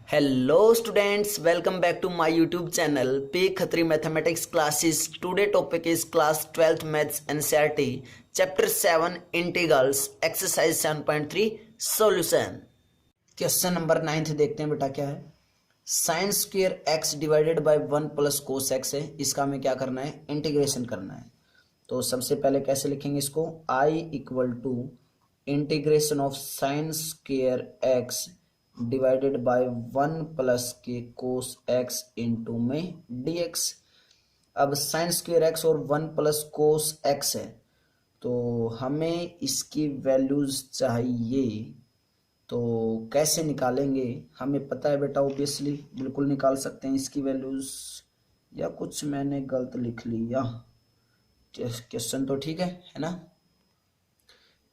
Hello students, welcome back to my YouTube channel पे Khatri mathematics classes. Today topic is class 12th maths NCERT chapter 7 integrals exercise 7.3 solution. Question number 9 देखते हैं बेटा, क्या है। Sine square X divided by 1 plus cos X है। इसका हमें क्या करना है, इंटीग्रेशन करना है। तो सबसे पहले कैसे लिखेंगे इसको, I equal to integration of sine square X divided by 1 plus के कोस एक्स इंटू में dx। अब साइन स्क्वायर एक्स और 1 प्लस कोस एक्स है, तो हमें इसकी वैल्यूज चाहिए। तो कैसे निकालेंगे, हमें पता है बेटा, ऑब्वियसली बिल्कुल निकाल सकते हैं इसकी वैल्यूज। या कुछ मैंने गलत लिख लिया, क्वेश्चन तो ठीक है ना।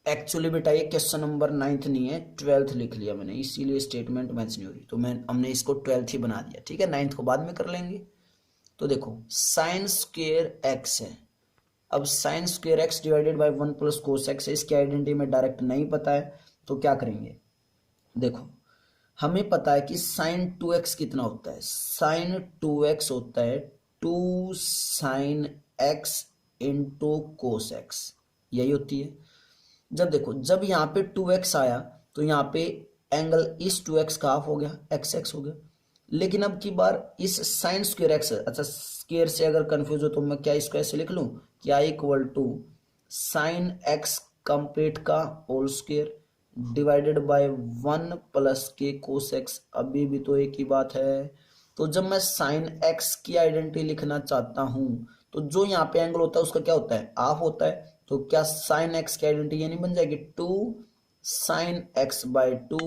एक्चुअली बेटा ये क्वेश्चन नंबर 9 नहीं है, 12th लिख लिया मैंने, इसीलिए स्टेटमेंट मैच नहीं हो रही। तो हमने इसको 12th ही बना दिया, ठीक है। 9th को बाद में कर लेंगे। तो देखो साइन स्क्वायर एक्स है। अब sine square X divided by 1 plus cos X है। इसकी आइडेंटिटी में डायरेक्ट नहीं पता है, तो क्या करेंगे। देखो हमें पता है कि साइन 2x कितना होता है। साइन 2x होता है 2 sine x into cos x, यही होती है। जब देखो, जब यहाँ पे 2x आया तो यहाँ पे एंगल इस 2x का हाफ हो गया, xx हो गया। लेकिन अब की बार इस साइन स्क्वायर एक्स, अच्छा स्क्वायर से अगर कंफ्यूज हो तो मैं क्या इसको ऐसे लिख लूं कि I equal to sine X complete का whole square divided by 1 plus के कोस एक्स। अभी भी तो एक ही बात है। तो जब मैं साइन एक्स की आइडेंटिटी लिखना चाहता हूं तो जो यहाँ पे एंगल होता है उसका क्या होता है, हाफ होता है। तो क्या साइन एक्स की आइडेंटिटी यानी बन जाएगी 2 साइन एक्स बाय 2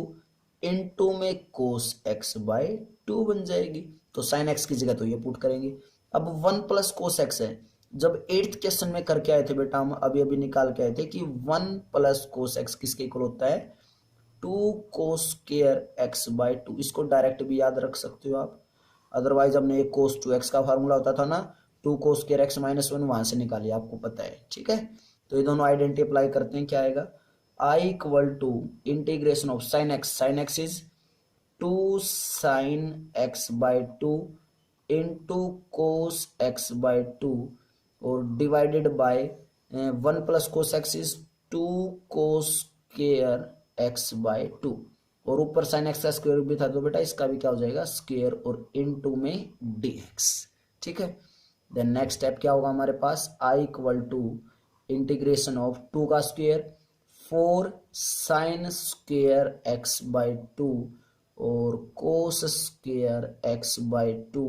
इंटू में कोस एक्स बाय 2 बन जाएगी। तो साइन एक्स की जगह तो ये पुट करेंगे। अब 1 प्लस कोस एक्स है। जब 8th क्वेश्चन में करके आए थे बेटा, हम अभी अभी निकाल के आए थे कि 1 प्लस कोस एक्स किसके इक्वल होता है, 2 कोस स्क्वायर एक्स बाय 2। इसको डायरेक्ट भी याद रख सकते हो आप। अदरवाइज हमने एक कोस 2x का फार्मूला होता था ना, 2 कोस स्क्वायर एक्स माइनस 1, वहां से निकालिए, आपको पता है, ठीक है। तो ये दोनों आइडेंटिटी अप्लाई करते हैं, क्या आएगा, I equal to integration of sine X is 2 sine X by 2 into cos X by 2 और divided by 1 plus cos X is 2 cos square X by 2 और ऊपर साइन एक्स का स्क्वायर भी था, तो बेटा इसका भी क्या हो जाएगा, स्क्वायर और इनटू में dx, ठीक है। देन नेक्स्ट स्टेप क्या होगा हमारे पास, I equal to integration of 2 का square 4 sine square X by 2 और कोस स्क्वायर एक्स बाय 2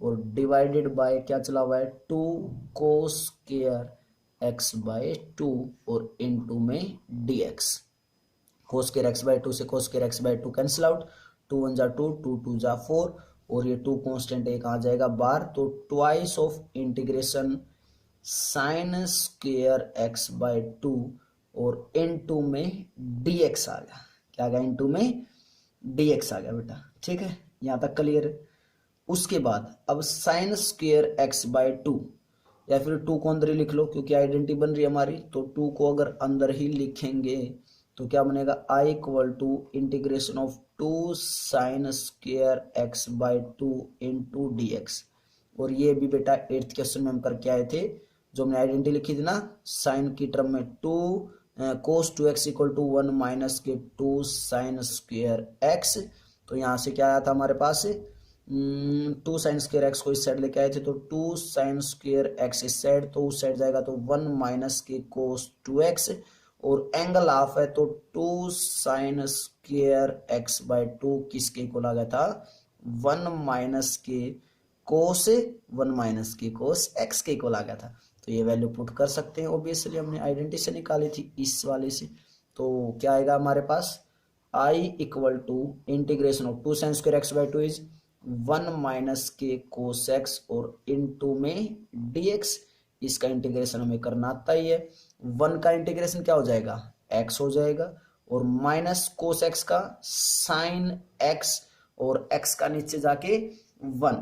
और डिवाइडेड बाय क्या चला हुआ है, 2 कोस स्क्वायर एक्स बाय 2 और इनटू में dx। Cos square X by 2 से cos square X by 2 cancel out, 2 1 जा 2, 2 2 जा 4 और ये 2 कांस्टेंट एक आ जाएगा बाहर। तो twice of integration sine square X by 2 और इनटू में dx आ गया। क्या आ गया, इनटू में dx आ गया बेटा, ठीक है। यहां तक क्लियर है। उसके बाद अब साइन स्क्वायर एक्स बाय 2, या फिर 2 को अंदर ही लिख लो क्योंकि आइडेंटिटी बन रही है हमारी। तो 2 को अगर अंदर ही लिखेंगे तो क्या बनेगा, I equal to integration of 2 sine square X by 2 into dx। और ये भी बेटा 8th क्वेश्चन में हम करके आए थे, जो हमने आइडेंटिटी लिखी थी ना साइन की टर्म में, 2 कोस 2x इक्वल टू 1 माइनस के 2 साइन स्क्वायर एक्स। तो यहाँ से क्या आया था हमारे पास, 2 साइन स्क्वायर एक्स को इस साइड लेके आए थे, तो 2 साइन स्क्वायर एक्स इस साइड, तो उस साइड जाएगा तो 1 माइनस के कोस 2x और एंगल हाफ है तो 2 साइन स्क्वायर एक्स बाय 2 किसके इक्वल आ गया था, 1 माइनस के कोस 1 माइनस के कोस एक्स के इक्वल आ गया था। तो ये वैल्यू पुट कर सकते हैं, ऑब्वियसली हमने आइडेंटिटी से निकाली थी इस वाले से। तो क्या आएगा हमारे पास, I equal to integration of 2 sine square X by 2 is 1 minus के कोस एक्स और इनटू में dx। इसका इंटीग्रेशन हमें करना आता ही है। 1 का इंटीग्रेशन क्या हो जाएगा, x हो जाएगा और माइनस कोस एक्स का साइन x और x का नीचे जाके 1,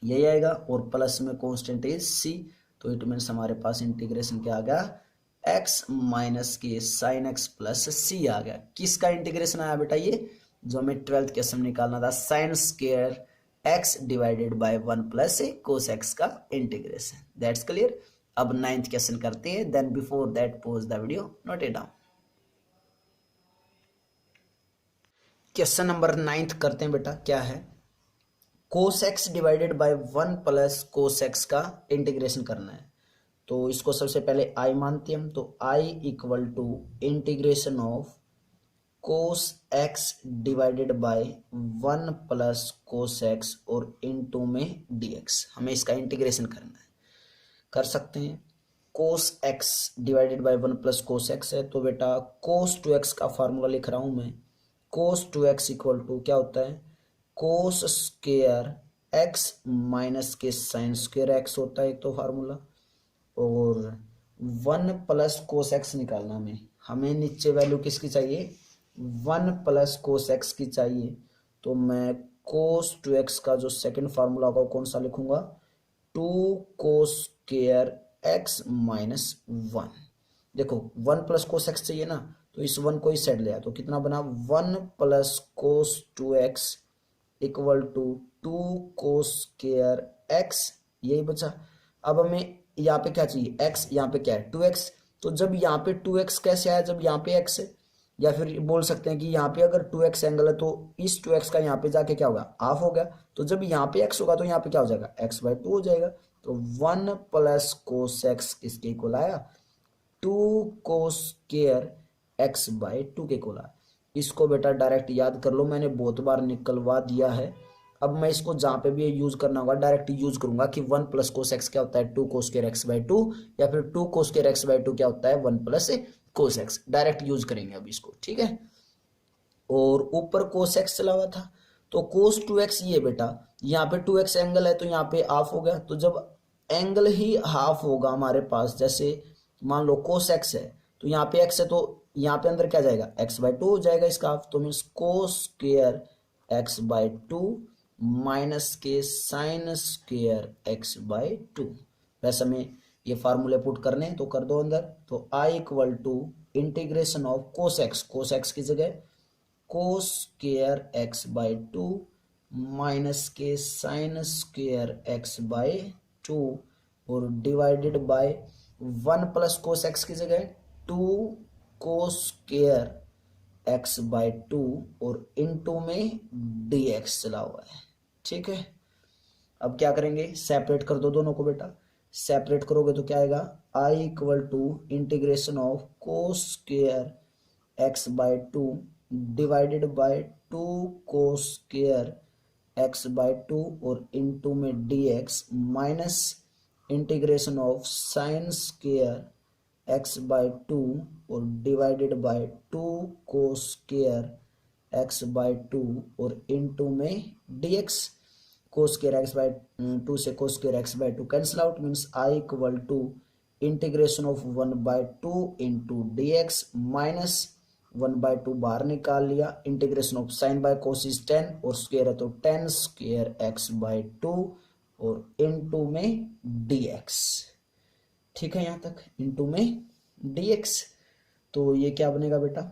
यही आएगा और प्लस में कांस्टेंट इज c। तो इट मीन्स हमारे पास इंटीग्रेशन क्या आ गया, x माइनस के साइन x प्लस c आ गया। किसका इंटीग्रेशन आया बेटा, ये जो हमें 12th क्वेश्चन निकालना था, sine square X divided by 1 plus cos X का इंटीग्रेशन। That's clear. अब 9th क्वेश्चन करते हैं, then before that pause the video, note it down. Question number 9th करते हैं बेटा। क्या है? Cos X divided by 1 plus cos X का इंटीग्रेशन करना है। तो इसको सबसे पहले आई मानते हैं हम, तो I equal to integration of cos X divided by 1 plus cos X और इनटू में डीएक्स। हमें इसका इंटीग्रेशन करना है, कर सकते हैं। Cos X divided by 1 plus cos X है, तो बेटा कोस 2x का फार्मूला लिख रहा हूं मैं। कोस 2x इक्वल टू क्या होता है? कोस स्क्वायर एक्स माइनस के साइन स्क्वायर एक्स होता है एक तो फार्मूला। और 1 प्लस कोस एक्स निकालना हमें नीचे वैल्यू किसकी चाहिए? 1 प्लस कोस एक्स की चाहिए। तो मैं कोस 2x का जो सेकंड फार्मूला होगा कौन सा लिखूंगा? 2 कोस स्क्वायर एक्स माइनस 1। देखो 1 प्लस कोस एक्स चाहिए ना, तो इस 1 को ही साइड ले आ, तो कितना बना? 1 plus cos 2x equal to 2 cos square X, यही बचा। अब हमें यहाँ पे क्या चाहिए? x, यहाँ पे क्या है? 2x। तो जब यहाँ पे 2x कैसे आया? जब यहाँ पे x है। या फिर बोल सकते हैं कि यहाँ पे अगर 2x एंगल है तो इस 2x का यहाँ पे जाके क्या होगा? हाफ हो गया। तो जब यहाँ पे x होगा तो यहाँ पे क्या हो जाएगा? x/2 हो जाएगा। तो 1 प्लस कोस एक्स किसके इक्वल आया? 2 कोस स्क्वायर x/2 के इक्वल आया। इसको बेटा डायरेक्ट याद कर लो, मैंने बहुत बार निकलवा दिया है। अब मैं इसको जहाँ पे भी यूज करना होगा डायरेक्ट यूज करूंगा कि 1 प्लस कोस एक्स क्या होता है? 2 कोस स्क्वायर x/2, या फिर 2 कोस स्क्वायर x/2 क्या होता है? 1 plus cos x. Direct use करेंगे अब इसको, ठीक है। और ऊपर कोस एक्स चला हुआ था, तो कोस 2x ये बेटा, यहाँ पे 2x एंगल है तो यहाँ पे हाफ हो गया। तो जब एंगल ही हाफ होगा हमारे पास, जैसे मान लो कोस एक्स है तो यहाँ पे x है, तो यहाँ पे अंदर क्या जाएगा? x/2 हो जाएगा इसका हाफ। तो मीन्स कोस स्क्वायर x/2 माइनस के साइन स्क्वायर x/2। वैसे में ये फार्मूले पुट करने तो कर दो अंदर। तो i equal to integration of cos x की जगह कोस स्क्वायर x/2 माइनस के साइन स्क्वायर x/2 और divided by 1 plus cos x की जगह 2 कोस स्क्वायर x/2 और इनटू में dx चला हुआ है, ठीक है। अब क्या करेंगे? सेपरेट कर दो दोनों को बेटा। सेपरेट करोगे तो क्या आएगा? i equal to integration of cos square x/2 divided by 2 cos square x/2 और इनटू में dx minus integration of sine square x/2 और divided by 2 cos square x/2 और इनटू में dx। कोस स्क्वायर x/2 से cos square x/2 cancel out, means i equal to integration of 1/2 into dx minus 1/2 बाहर निकाल लिया। Integration of sine by cos is 10 और square है तो 10 square x/2 और इनटू में dx, ठीक है। यहाँ तक इनटू में dx। तो ये क्या बनेगा बेटा?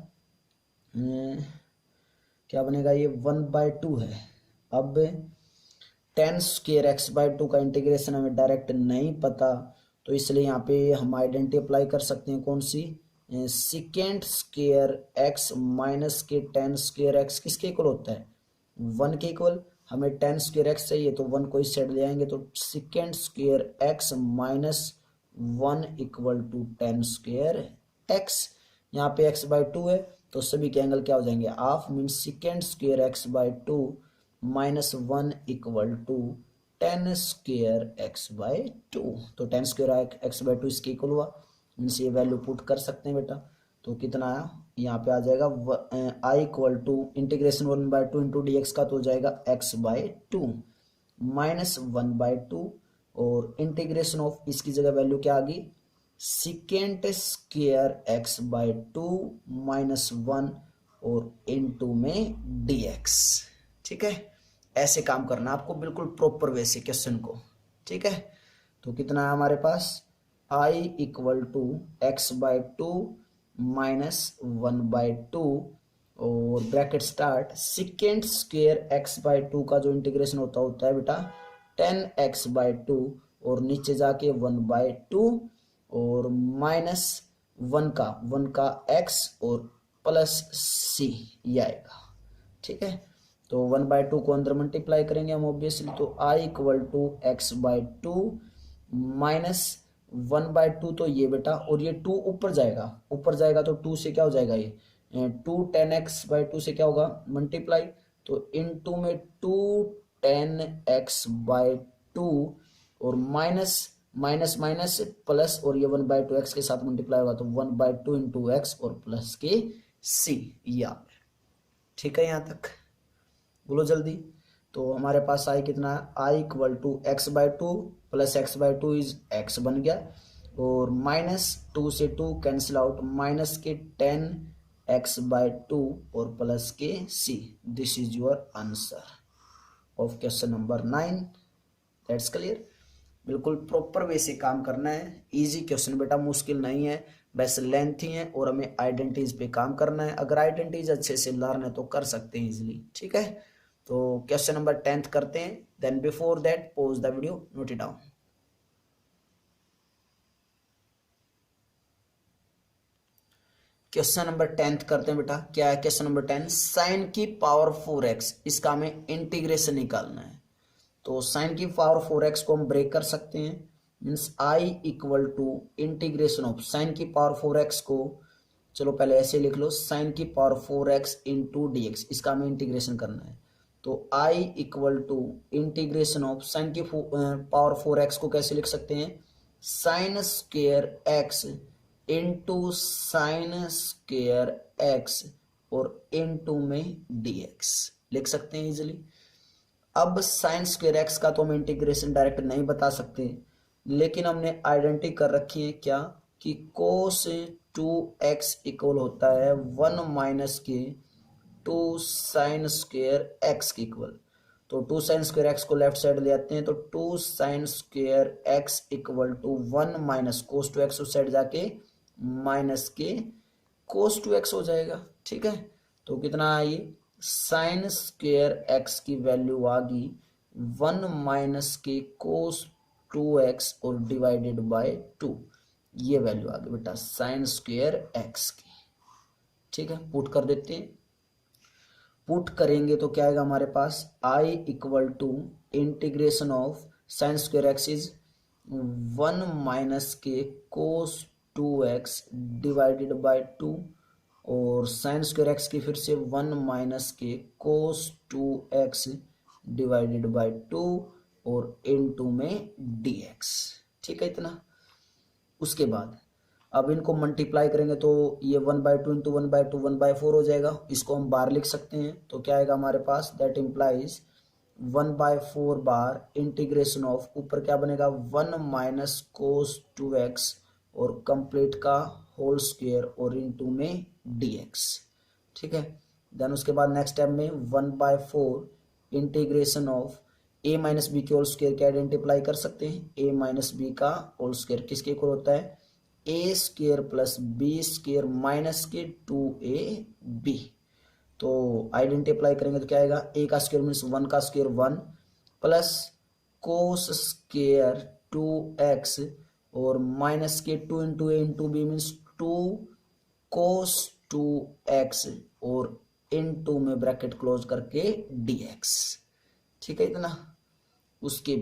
क्या बनेगा? ये 1/2 है। अब 10 स्क्वायर x/2 का इंटीग्रेशन हमें डायरेक्ट नहीं पता, तो इसलिए यहाँ पे हम आइडेंटिटी अप्लाई कर सकते हैं। कौन सी? सेकेंड स्क्वायर x माइनस के 10 स्क्वायर x किसके इक्वल होता है? 1 के इक्वल। हमें 10 स्क्वायर x चाहिए तो 1 को इस साइड ले आएंगे, तो second square x minus 1 equal to 10 square x। यहाँ पे x/2 है तो सभी के एंगल क्या हो जाएंगे? Half, means second square x/2 minus 1 equal to 10 square x/2। तो 10 स्क्वायर x/2 इसके इक्वल हुआ, मीन्स ये वैल्यू पुट कर सकते हैं बेटा। तो कितना आया? यहाँ पे आ जाएगा i equal to integration 1/2 into dx का तो हो जाएगा x/2 माइनस 1/2 और इंटीग्रेशन ऑफ इसकी जगह वैल्यू क्या आ गई? सेकेंड स्क्वायर x/2 माइनस 1 और इनटू में dx, ठीक है। ऐसे काम करना आपको बिल्कुल प्रॉपर वे से क्वेश्चन को, ठीक है। तो कितना है हमारे पास? i equal to x/2 minus 1/2 और bracket start second square x by two का जो इंटीग्रेशन होता है बेटा 10x/2 और नीचे जाके 1/2 और माइनस 1 का x और प्लस c ये आएगा। ठीक है, तो 1/2 को अंदर मल्टीप्लाई करेंगे हम ऑब्वियसली, तो i equal to x/2 minus 1/2 तो ये बेटा, और ये 2 ऊपर जाएगा तो 2 से क्या हो जाएगा, ये 2 10x/2 से क्या होगा मल्टीप्लाई, तो इनटू में 2 10x/2 और माइनस माइनस माइनस प्लस, और ये 1/2 x के साथ मल्टीप्लाई होगा तो 1/2 इंटू एक्स और प्लस के c या। ठीक है, यहाँ तक बोलो जल्दी। तो हमारे पास आई कितना है, I equal to x/2 plus x/2 is x बन गया, और माइनस 2 से 2 कैंसिल आउट, माइनस के 10x/2 और प्लस के c। This is your answer of question number 9। That's clear. बिल्कुल प्रॉपर वे से काम करना है, इजी क्वेश्चन बेटा, मुश्किल नहीं है, बस लेंथी है और हमें आइडेंटिटीज पे काम करना है। अगर आइडेंटिटीज अच्छे से लर्न है तो कर सकते हैं इजीली। ठीक है, तो क्वेश्चन नंबर 10 करते हैं, then before that pause the video, note it down. Question number 10 करते हैं बेटा। क्या है क्वेश्चन नंबर 10, साइन की पावर 4x, इसका हमें इंटीग्रेशन निकालना है। तो साइन की पावर 4x को हम ब्रेक कर सकते हैं, means i equal to integration of sine की पावर 4x को, चलो पहले ऐसे लिख लो, साइन की power 4x into d x, इसका हमें इंटीग्रेशन करना है। तो i equal to integration of sine की पावर 4x को कैसे लिख सकते हैं, sine square x into sine square x और इंटू में dx लिख सकते हैं इजिली। अब साइन स्क्वेयर एक्स का तो हम इंटीग्रेशन डायरेक्ट नहीं बता सकते, लेकिन हमने आइडेंटिटी कर रखी है क्या, कि कोस 2x इक्वल होता है 1 माइनस के 2 साइन स्क्वेयर एक्स के इक्वल। तो 2 साइन स्क्वेयर एक्स को लेफ्ट साइड ले आते हैं, तो 2 sine square x equal to 1 minus cos 2x उस साइड जाके माइनस के कोस 2x हो जाएगा। ठीक है, तो कितना है ये, साइन स्क्वेयर एक्स की वैल्यू आ गई 1 माइनस के कोस 2x और डिवाइडेड बाय 2, ये वैल्यू आ गई बेटा साइन स्क्वेयर एक्स की। ठीक है, पुट कर देते हैं, पुट करेंगे तो क्या आएगा हमारे पास, i equal to integration of sine square x is 1 minus के कोस 2x डिवाइडेड बाय 2, और साइन स्क्वेयर एक्स की फिर से 1 माइनस के कोस 2x डिवाइडेड बाय 2 और इनटू में dx। ठीक है, इतना। उसके बाद अब इनको मल्टीप्लाई करेंगे तो ये 1/2 इंटू 1/2 1/4 हो जाएगा, इसको हम बार लिख सकते हैं। तो क्या आएगा हमारे पास, दैट इम्प्लाइज 1/4 बार इंटीग्रेशन ऑफ, ऊपर क्या बनेगा 1 माइनस कोस 2x और कंप्लीट का होल स्क्वेयर और इनटू में dx। ठीक है, देन उसके बाद नेक्स्ट स्टेप में 1/4 integration of a minus b के होल स्क्वेयर के आइडेंटिप्लाई कर सकते हैं, a माइनस बी का होल स्क्वेयर किसके इक्वल होता है, a square plus b square minus के 2ab। तो आइडेंटिप्लाई करेंगे तो क्या आएगा, a का स्क्वेयर मीन्स 1 का square 1 plus cos square 2x और माइनस के 2 इंटू ए इंटू बी मीन्स 2 कोस 2x और इनटू में ब्रैकेट क्लोज करके dx। ठीक है, इतना। उसके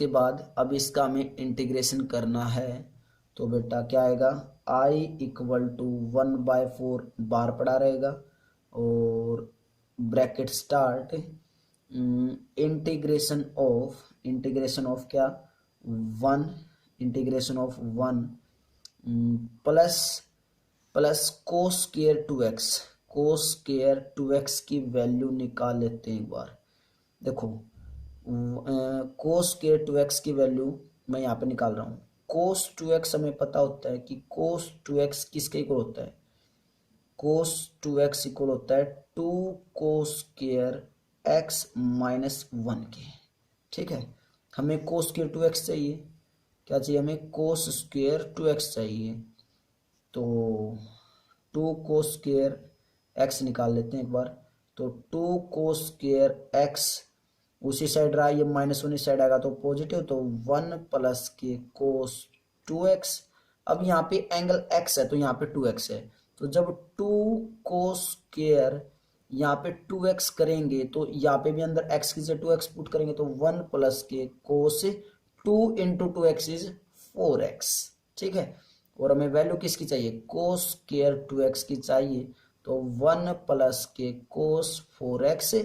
बाद अब इसका हमें इंटीग्रेशन करना है, तो बेटा क्या आएगा, i इक्वल टू 1/4 बार पड़ा रहेगा और ब्रैकेट स्टार्ट इंटीग्रेशन ऑफ क्या 1 integration of 1 plus cos square 2x की वैल्यू निकाल लेते हैं एक बार। देखो कोस स्क्वायर 2x की वैल्यू मैं यहाँ पे निकाल रहा हूँ। कोस 2x हमें पता होता है कि कोस 2x किसके इक्वल होता है, कोस 2x इक्वल होता है 2 कोस स्क्वायर x माइनस 1 के। ठीक है, हमें कोस स्क्वायर 2x चाहिए, क्या चाहिए हमें, कोस स्क्वायर 2x चाहिए। तो टू कोस स्क्वायर एक्स निकाल लेते हैं एक बार। तो टू कोस स्क्वायर एक्स उसी साइड रहा, ये -1 इस साइड आएगा तो पॉजिटिव, तो 1 प्लस के कोस 2x। अब यहाँ पे एंगल x है तो यहाँ पे 2x है, तो जब 2 कोस स्क्वायर यहाँ पे 2x करेंगे तो यहाँ पे भी अंदर x की जगह 2x पुट करेंगे तो 1 प्लस के कोस 2 इंटू 2x इज 4x। ठीक है, और हमें वैल्यू किसकी चाहिए, कोस स्क्वायर 2x की चाहिए, तो 1 प्लस के कोस 4x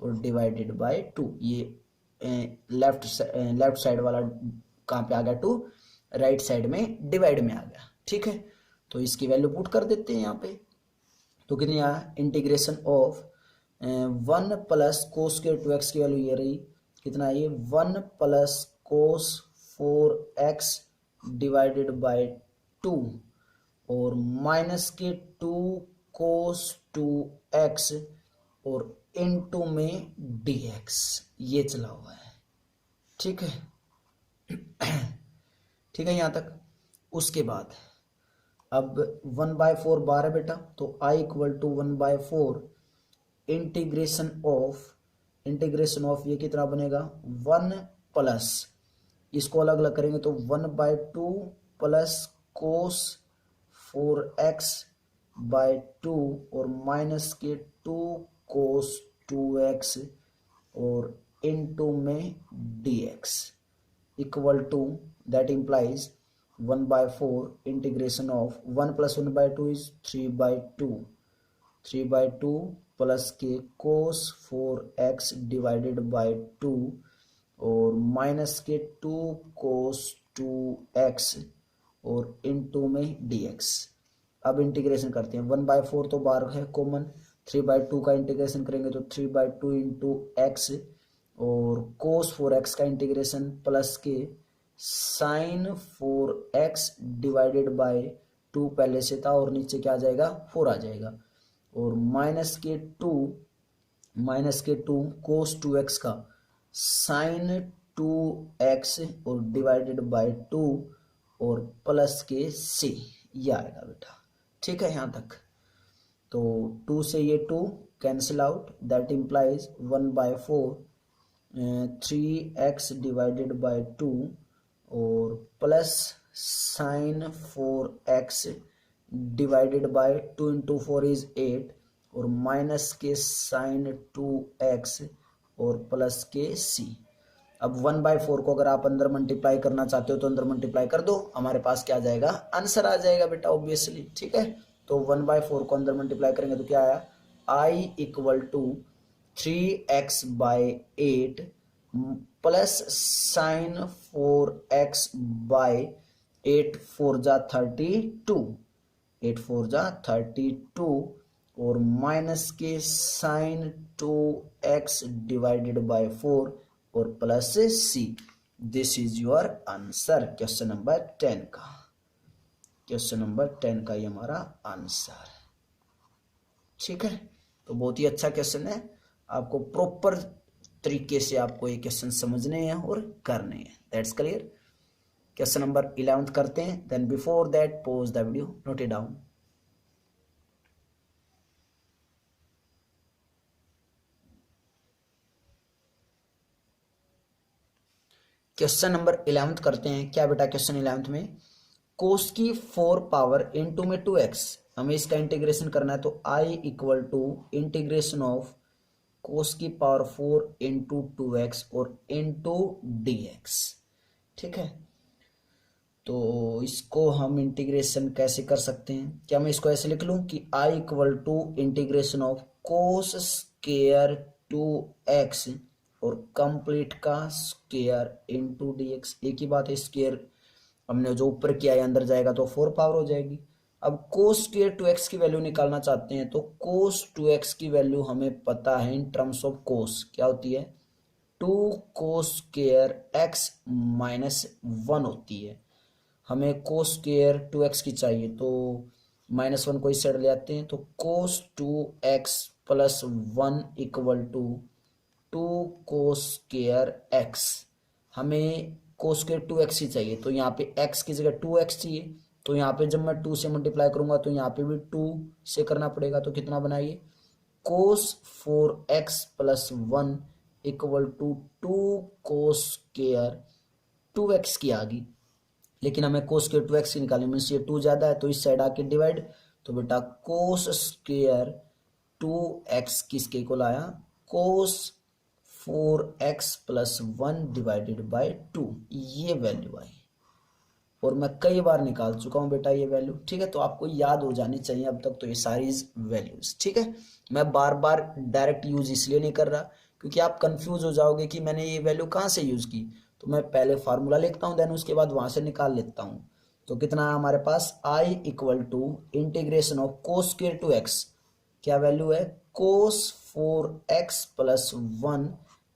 और डिवाइडेड बाय 2। ये लेफ्ट साइड वाला कहाँ पे आ गया, 2 राइट साइड में डिवाइड में आ गया। ठीक है, तो इसकी वैल्यू पुट कर देते हैं यहाँ पे, तो कितनी आया, integration of 1 plus cos square 2x की वैल्यू ये रही, कितना ये 1 plus cos 4x divided by 2 और माइनस के 2 कोस 2x और इनटू में dx, ये चला हुआ है। ठीक है, ठीक है यहाँ तक। उसके बाद अब 1/4 बार है बेटा, तो i equal to 1/4 integration of ये कितना बनेगा 1 प्लस, इसको अलग अलग करेंगे तो 1/2 प्लस कोस 4x बाय 2 और माइनस के 2 कोस 2x और इनटू में dx equal to, that implies 1/4 integration of 1 plus 1/2 is 3/2 plus के कोस 4x डिवाइडेड बाय 2 और माइनस के 2 कोस 2x और इनटू में dx। अब इंटीग्रेशन करते हैं, 1/4 तो बाहर है कॉमन, 3/2 का इंटीग्रेशन करेंगे तो 3/2 इंटू x और कोस 4x का इंटीग्रेशन प्लस के साइन 4x डिवाइडेड बाय 2 पहले से था और नीचे क्या आ जाएगा 4 आ जाएगा, और माइनस के 2 कोस 2x का साइन 2x और डिवाइडेड बाय 2 और प्लस के c, ये आएगा बेटा। ठीक है यहाँ तक, तो 2 से ये 2 cancel out, that implies 1/4 3x divided by 2 और plus sine 4x divided by 2 into 4 is 8 और माइनस के साइन 2x और प्लस के c। अब 1/4 को अगर आप अंदर मल्टीप्लाई करना चाहते हो तो अंदर मल्टीप्लाई कर दो, हमारे पास क्या आ जाएगा, आंसर आ जाएगा बेटा ऑब्वियसली। ठीक है, तो 1/4 को अंदर मल्टीप्लाई करेंगे तो क्या आया, i equal to 3x by 8 plus sine 4x by 8 4 जा 32, 8 4 जा 32 और माइनस के साइन 2x डिवाइडेड बाय 4 और plus c। This is your answer question number 10 का। क्वेश्चन नंबर 10 का ये हमारा आंसर। ठीक है, तो बहुत ही अच्छा क्वेश्चन है, आपको प्रॉपर तरीके से आपको ये क्वेश्चन समझने हैं और करने हैं। That's clear. क्वेश्चन नंबर 11 करते हैं, then before that pause the video, note it down. Question number 11 करते हैं। क्या बेटा क्वेश्चन 11 में, कोस की 4 पावर इनटू में 2x, हमें इसका इंटीग्रेशन करना है, तो i equal to integration of cos की पावर 4 इंटू 2x और इंटू dx। ठीक है, तो इसको हम इंटीग्रेशन कैसे कर सकते हैं, क्या मैं इसको ऐसे लिख लूं कि i equal to integration of cos square 2x और कंप्लीट का स्क्वायर इंटू dx। एक ही बात है, स्क्वायर हमने जो ऊपर किया है अंदर जाएगा तो 4 पावर हो जाएगी। अब कोस स्क्वायर 2x की वैल्यू निकालना चाहते हैं, तो कोस 2x की वैल्यू हमें पता है इन टर्म्स ऑफ कोस, क्या होती है 2 कोस स्क्वायर x माइनस 1 होती है। हमें कोस स्क्वायर 2x की चाहिए, तो -1 को इस साइड ले आते हैं, तो cos 2x plus 1 equal to 2 cos square x। हमें कोस स्क्वायर 2x ही चाहिए, तो यहाँ पे x की जगह 2x चाहिए, तो यहाँ पे जब मैं 2 से मल्टीप्लाई करूंगा तो यहाँ पे भी 2 से करना पड़ेगा, तो कितना बनाइए cos 4x plus 1 equal to 2 cos square 2x की आ गई, लेकिन हमें cos स्क्वायर 2x की निकालनी, मीन्स ये 2 ज्यादा है तो इस साइड आके डिवाइड, तो बेटा cos स्क्वायर 2x किसके इक्वल आया cos 4x plus 1 divided by 2, ये वैल्यू आई और मैं कई बार निकाल चुका हूं बेटा ये वैल्यू। ठीक है, तो आपको याद हो जानी चाहिए अब तक तो ये सारी वैल्यूज। ठीक है, मैं बार बार डायरेक्ट यूज इसलिए नहीं कर रहा क्योंकि आप कंफ्यूज हो जाओगे कि मैंने ये वैल्यू कहाँ से यूज की, तो मैं पहले फार्मूला लिखता हूँ देन उसके बाद वहां से निकाल लेता हूँ। तो कितना है हमारे पास I equal to integration of cos square two x, क्या वैल्यू है cos 4x plus 1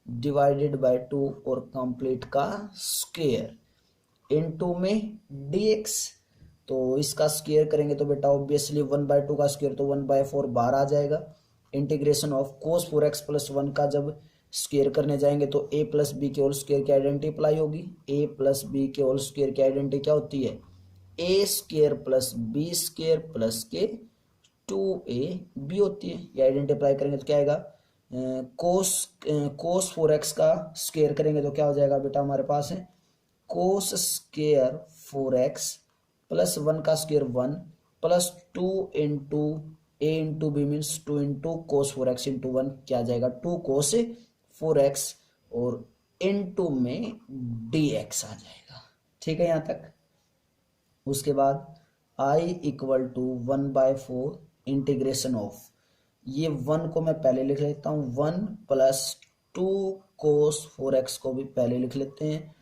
divided by 2 और कंप्लीट का स्क्वायर इनटू में dx, तो इसका स्क्वायर करेंगे तो बेटा ऑब्वियसली 1/2 का स्क्वायर तो 1/4 बाहर आ जाएगा। Integration of cos 4x plus 1 का जब स्क्वायर करने जाएंगे तो a प्लस बी के होल स्क्वायर की आइडेंटिटी अप्लाई होगी। a प्लस बी के होल स्क्वायर की आइडेंटिटी क्या होती है a square plus b square plus के 2ab होती है। ये आइडेंटिटी अप्लाई करेंगे तो क्या आएगा कोस 4x का स्क्वायर करेंगे तो क्या हो जाएगा बेटा हमारे पास है कोस स्क्वायर 4x प्लस 1 का square 1 plus 2 into a into b means 2 into cos 4x into 1 क्या आ जाएगा 2 कोस 4x और इंटू में dx आ जाएगा। ठीक है यहाँ तक। उसके बाद I equal to 1/4 integration of, ये 1 को मैं पहले लिख लेता हूँ 1 प्लस 2 कोस 4x को भी पहले लिख लेते हैं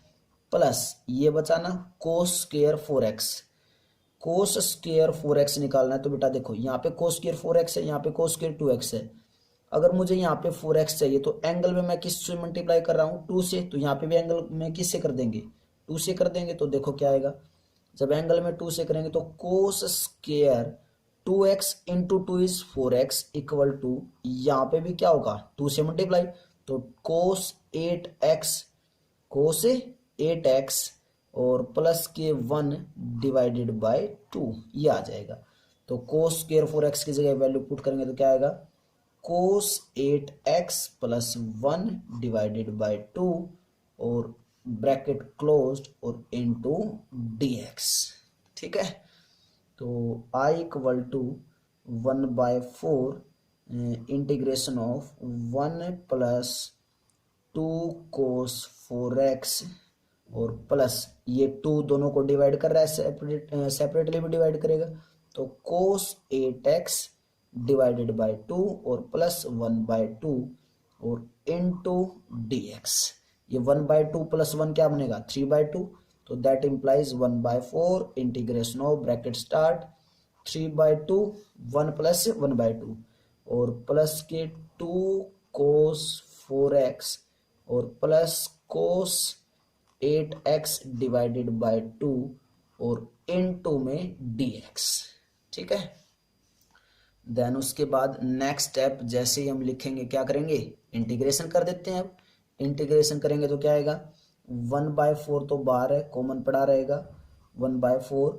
प्लस ये बचाना cos square 4x, cos square 4x निकालना है तो बेटा देखो यहाँ पे कोस स्क्वायर 4x है, यहाँ पे कोस स्क्वायर 2x है। अगर मुझे यहाँ पे 4x चाहिए तो एंगल में मैं किस से मल्टीप्लाई कर रहा हूँ 2 से, तो यहाँ पे भी एंगल में किस से कर देंगे 2 से कर देंगे। तो देखो क्या आएगा जब एंगल में 2 से करेंगे तो cos square 2x into 2 is 4x equal to यहाँ पे भी क्या होगा 2 से मल्टीप्लाई, तो कोस 8x और प्लस के 1 डिवाइडेड बाय 2 ये आ जाएगा। तो कोस स्क्वायर 4x की जगह वैल्यू पुट करेंगे तो क्या आएगा कोस 8x प्लस 1 डिवाइडेड बाय 2 और ब्रैकेट क्लोज्ड और इनटू dx। ठीक है, तो I equal to 1/4 integration of 1 plus 2 cos 4x और प्लस ये 2 दोनों को डिवाइड कर रहा है सेपरेटली भी डिवाइड करेगा तो कोस 8x डिवाइडेड बाय 2 और प्लस 1/2 और इनटू dx। ये 1/2 प्लस 1 क्या बनेगा 3/2, तो that implies 1/4 integration of bracket start 3/2 1 plus 1/2 और प्लस के 2 कोस 4x और plus cos 8x divided by 2 और इनटू में dx। ठीक है, देन उसके बाद नेक्स्ट स्टेप जैसे ही हम लिखेंगे क्या करेंगे इंटीग्रेशन कर देते हैं। अब इंटीग्रेशन करेंगे तो क्या आएगा 1/4 तो बाहर है कॉमन पड़ा रहेगा 1/4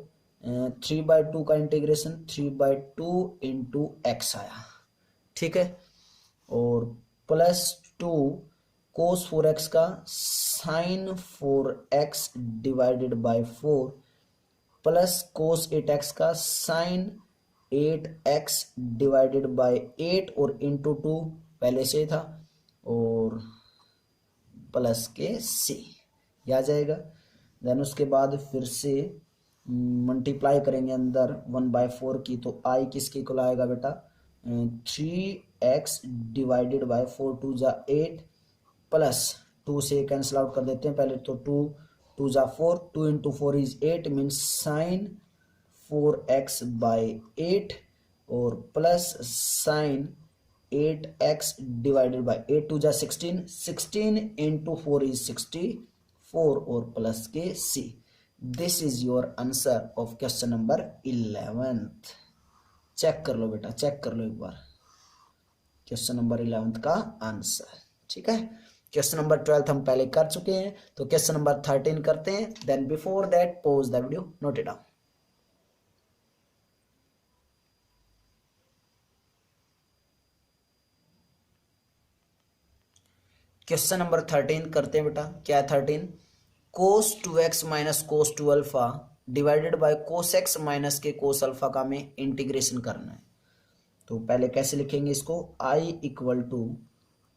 3/2 का इंटीग्रेशन 3/2 इंटू एक्स आया। ठीक है, और प्लस 2 कोस 4x का sine 4x divided by 4 plus cos 8x का साइन 8x डिवाइडेड बाय 8 और इंटू 2 पहले से था और प्लस के c आ जाएगा। देन उसके बाद फिर से मल्टीप्लाई करेंगे अंदर 1/4 की तो I किसके इक्वल आएगा बेटा 3x डिवाइडेड बाय 4 2 जा 8 प्लस 2 से कैंसिल आउट कर देते हैं पहले तो 2 2 जा 4 2 into 4 is 8 means sine 4x by 8 और plus sign 8x divided by 8 2 जा 16 16 इंटू 4 इज 64 और प्लस के c। This is your answer of question number 11th। Check कर लो बेटा, चेक कर लो एक बार क्वेश्चन नंबर 11th का आंसर। ठीक है, क्वेश्चन नंबर 12 हम पहले कर चुके हैं तो क्वेश्चन नंबर 13 करते हैं। Then before that pause the video, note it down. Question number 13 करते हैं बेटा। क्या है 13? Cos 2x minus cos 2 alpha divided by cos x minus के कोस अल्फा का हमें इंटीग्रेशन करना है। तो पहले कैसे लिखेंगे इसको? I equal to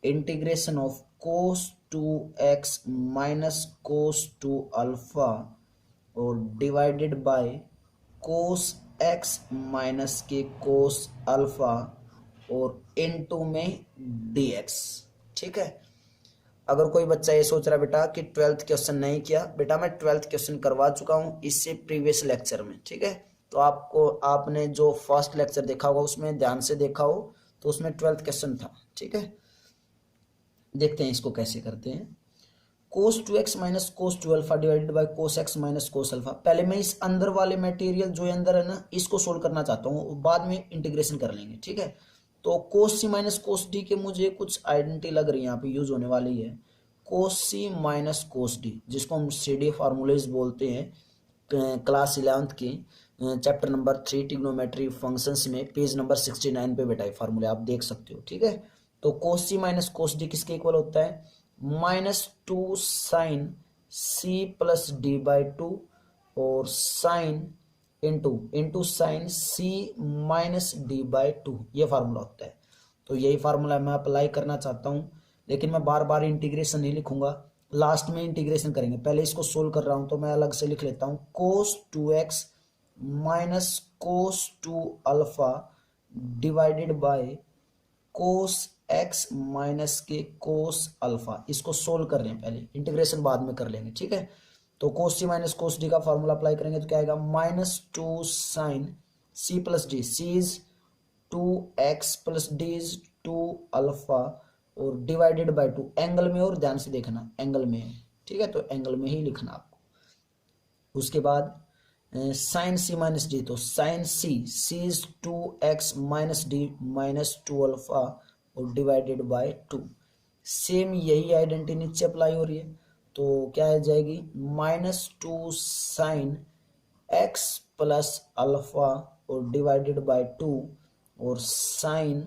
integration of cos 2x minus cos 2 alpha और divided by cos x minus के कोस अल्फा और इनटू में dx। ठीक है। अगर कोई बच्चा ये सोच रहा बेटा कि 12th क्वेश्चन नहीं किया, बेटा मैं 12th क्वेश्चन करवा चुका हूँ इससे प्रीवियस लेक्चर में। ठीक है, तो आपने जो फर्स्ट लेक्चर देखा होगा उसमें ध्यान से देखा हो तो उसमें 12th क्वेश्चन था। ठीक है, देखते हैं इसको कैसे करते हैं। कोस 2x minus cos 2 alpha divided by cos x minus cos alpha. पहले मैं इस अंदर वाले मटेरियल जो अंदर है ना इसको सोल्व करना चाहता हूँ, बाद में इंटीग्रेशन कर लेंगे। ठीक है, तो cos c minus cos D के मुझे कुछ आइडेंटिटी लग रही है यहाँ पे यूज होने वाली है। कोस सी माइनस कोस डी, जिसको हम सीडी फार्मूलेज बोलते हैं, क्लास 11th के चैप्टर नंबर 3 ट्रिग्नोमेट्री फंक्शंस में पेज नंबर 69 पे बेटा फार्मूले आप देख सकते हो। ठीक है, तो cos c minus cos d किसके इक्वल होता है? -2 sine c plus d by 2 और sine into sine c minus d by 2, ये फार्मूला होता है। तो यही फार्मूला मैं अप्लाई करना चाहता हूँ, लेकिन मैं बार बार इंटीग्रेशन नहीं लिखूंगा, लास्ट में इंटीग्रेशन करेंगे। पहले इसको सोल्व कर रहा हूँ तो मैं अलग से लिख लेता हूँ। कोस 2x minus cos 2 alpha divided by cos x minus के कोस अल्फा। इसको सोल्व कर रहे हैं, पहले इंटीग्रेशन बाद में कर लेंगे। ठीक है, तो cos c minus cos d का फॉर्मूला अप्लाई करेंगे तो क्या आएगा? -2 sine c plus d, c is 2x प्लस डी इज 2 अल्फा और डिवाइडेड बाय 2, एंगल में, और ध्यान से देखना एंगल में है। ठीक है, तो एंगल में ही लिखना आपको। उसके बाद साइन सी माइनस डी, तो sine c is 2x minus d minus 2 alpha और डिवाइडेड बाय 2। सेम यही आइडेंटिटी नीचे अप्लाई हो रही है, तो क्या आ जाएगी? -2 साइन x प्लस अल्फा और डिवाइडेड बाय 2 और sine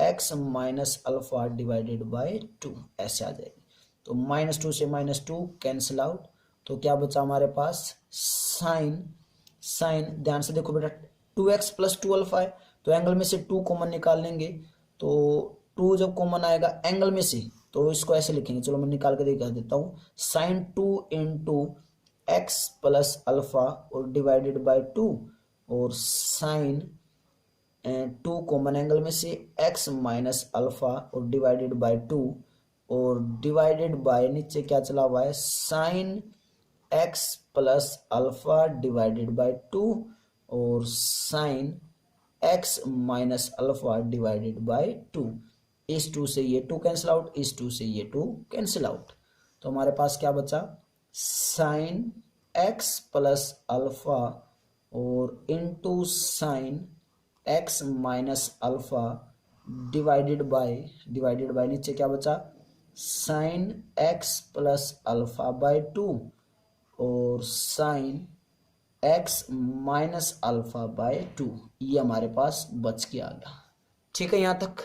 x minus alpha divided by 2, ऐसे आ जाएगी। तो -2 से -2 कैंसिल आउट, तो क्या बचा हमारे पास? साइन ध्यान से देखो बेटा, 2x प्लस 2 अल्फा है तो एंगल में से 2 कॉमन निकाल लेंगे, तो 2 जब कॉमन आएगा एंगल में से तो इसको ऐसे लिखेंगे। चलो मैं निकाल के दिखा देता हूँ। Sine 2 into x plus alpha और डिवाइडेड बाय 2 और साइन 2 कॉमन एंगल में से x माइनस अल्फा और डिवाइडेड बाय 2 और डिवाइडेड बाय नीचे क्या चला हुआ है? Sine x plus alpha divided by 2 और sine x minus alpha divided by 2। इस 2 से ये 2 कैंसिल आउट, इस 2 से ये 2 कैंसिल आउट, तो हमारे पास क्या बचा? साइन x प्लस अल्फा और into sine x minus alpha divided by नीचे क्या बचा? Sine x plus alpha by 2 और sine x minus alpha by 2, ये हमारे पास बच के आ गया। ठीक है यहाँ तक।